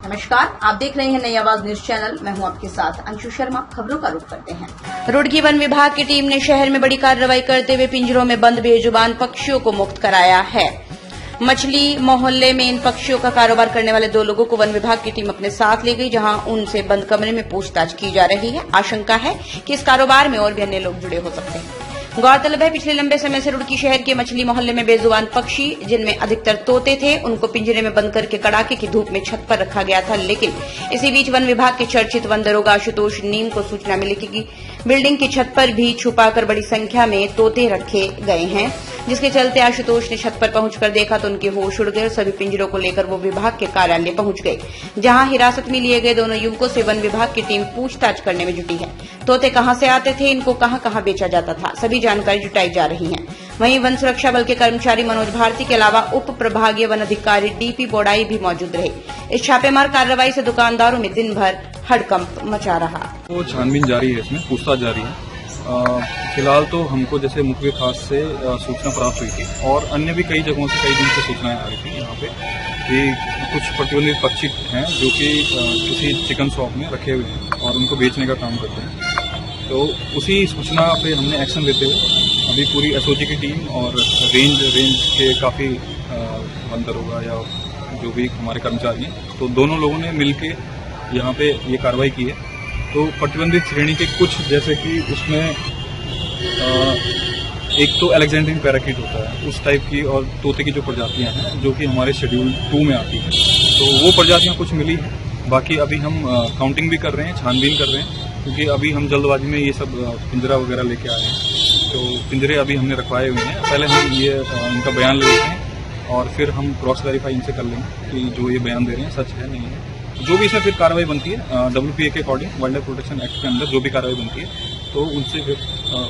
नमस्कार, आप देख रहे हैं नई आवाज न्यूज चैनल। मैं हूं आपके साथ अंशु शर्मा। खबरों का रुख करते हैं। रुड़की वन विभाग की टीम ने शहर में बड़ी कार्रवाई करते हुए पिंजरों में बंद बेजुबान पक्षियों को मुक्त कराया है। मछली मोहल्ले में इन पक्षियों का कारोबार करने वाले 2 लोगों को वन विभाग की टीम अपने साथ ले गई, जहां उनसे बंद कमरे में पूछताछ की जा रही है। आशंका है कि इस कारोबार में और भी अन्य लोग जुड़े हो सकते हैं। गौरतलब है, पिछले लंबे समय से रुड़की शहर के मछली मोहल्ले में बेजुबान पक्षी, जिनमें अधिकतर तोते थे, उनको पिंजरे में बंद करके कड़ाके की धूप में छत पर रखा गया था। लेकिन इसी बीच वन विभाग के चर्चित वन दरोगा आशुतोष नीम को सूचना मिली कि बिल्डिंग की छत पर भी छुपाकर बड़ी संख्या में तोते रखे गए हैं, जिसके चलते आशुतोष ने छत पर पहुंचकर देखा तो उनके होश उड़ गए और सभी पिंजरों को लेकर वो विभाग के कार्यालय पहुंच गए, जहां हिरासत में लिए गए दोनों युवकों से वन विभाग की टीम पूछताछ करने में जुटी है। तोते कहां से आते थे, इनको कहां कहां बेचा जाता था, सभी जानकारी जुटाई जा रही है। वहीं वन सुरक्षा बल के कर्मचारी मनोज भारती के अलावा उप प्रभागीय वन अधिकारी डीपी बोडाई भी मौजूद रहे। इस छापेमार कार्रवाई से दुकानदारों में दिन भर हड़कंप मचा रहा। तो छानबीन जारी है, इसमें पूछताछ जारी है। फिलहाल तो हमको जैसे मुख्य खास से सूचना प्राप्त हुई थी और अन्य भी कई जगहों से कई दिन से सूचनाएं आ रही थी यहाँ पे कि कुछ प्रतिबंधित पक्षी हैं जो कि किसी चिकन शॉप में रखे हुए हैं और उनको बेचने का काम करते हैं। तो उसी सूचना पे हमने एक्शन लेते हुए अभी पूरी एसओजी की टीम और रेंज के काफ़ी वन दरोगा या जो भी हमारे कर्मचारी हैं, तो दोनों लोगों ने मिलके यहाँ पे ये कार्रवाई की है। तो प्रतिबंधित श्रेणी के कुछ, जैसे कि उसमें एक तो अलेक्जेंड्रियन पैराकीट होता है उस टाइप की, और तोते की जो प्रजातियां हैं जो कि हमारे शेड्यूल 2 में आती हैं, तो वो प्रजातियां कुछ मिली हैं। बाकी अभी हम काउंटिंग भी कर रहे हैं, छानबीन कर रहे हैं, क्योंकि अभी हम जल्दबाजी में ये सब पिंजरा वगैरह लेके आए हैं। तो पिंजरे अभी हमने रखवाए हुए हैं। पहले हम ये उनका बयान ले लेते हैं और फिर हम क्रॉस वेरीफाई इनसे कर लेंगे कि जो ये बयान दे रहे हैं सच है नहीं है। जो भी इसमें फिर कार्रवाई बनती है WPA के according, wild life protection act के अंदर जो भी कार्रवाई बनती है, तो उनसे फिर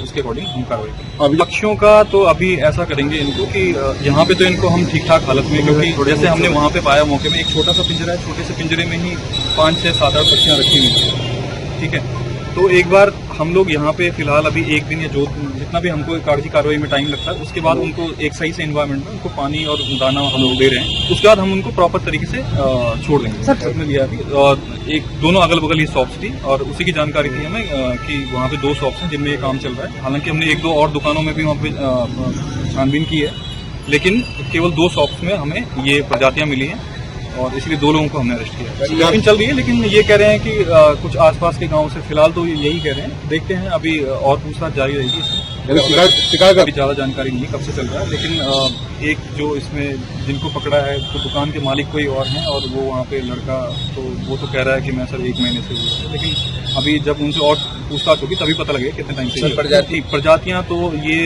उसके अकॉर्डिंग हम कार्रवाई करेंगे। पक्षियों का तो अभी ऐसा करेंगे इनको कि यहाँ पे तो इनको हम ठीक ठाक हालत में, क्योंकि जैसे हमने वहाँ पे पाया मौके में एक छोटा सा पिंजरा है, छोटे से पिंजरे में ही 5, 6, 7, 8 पक्षियाँ रखी हुई हैं। ठीक है, तो एक बार हम लोग यहाँ पे फिलहाल अभी एक दिन या जो जितना भी हमको कार्रवाई में टाइम लगता है, उसके बाद उनको एक सही से एनवायरमेंट में उनको पानी और दाना हम लोग दे रहे हैं। उसके बाद हम उनको प्रॉपर तरीके से छोड़ देंगे। सबने लिया अभी, और एक दोनों अगल बगल ही शॉप्स थी और उसी की जानकारी थी हमें कि वहाँ पे 2 शॉप्स हैं जिनमें ये काम चल रहा है। हालांकि हमने 1-2 और दुकानों में भी वहाँ पे छानबीन की है, लेकिन केवल 2 शॉप्स में हमें ये प्रजातियां मिली हैं और इसलिए 2 लोगों को हमने अरेस्ट किया। छानबीन चल रही है, लेकिन ये कह रहे हैं कि कुछ आसपास के गांव से, फिलहाल तो यही कह रहे हैं। देखते हैं, अभी और पूछताछ जारी रहेगी इसमें। शिकायत अभी ज्यादा जानकारी नहीं है कब से चल रहा है, लेकिन एक जो इसमें जिनको पकड़ा है तो दुकान के मालिक कोई और हैं और वो वहाँ पे लड़का, तो वो तो कह रहा है कि मैं सर 1 महीने से, लेकिन अभी जब उनसे और पूछताछ होगी तभी पता लगेगा कितने टाइम से। प्रजातियां तो ये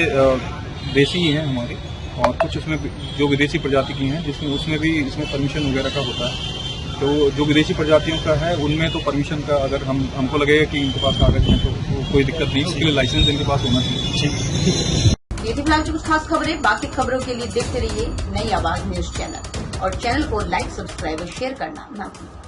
देसी ही हैं हमारी, और कुछ उसमें जो विदेशी प्रजाति की हैं, जिसमें उसमें भी इसमें परमिशन वगैरह का होता है। तो जो विदेशी प्रजातियों का है उनमें तो परमिशन का, अगर हमको लगेगा कि इनके पास कागज है तो कोई दिक्कत नहीं, उसके लिए लाइसेंस इनके पास होना चाहिए। ये थी फिलहाल कुछ खास खबरें। बाकी खबरों के लिए देखते रहिए नई आवाज न्यूज चैनल, और चैनल को लाइक, सब्सक्राइब और शेयर करना ना भूलें।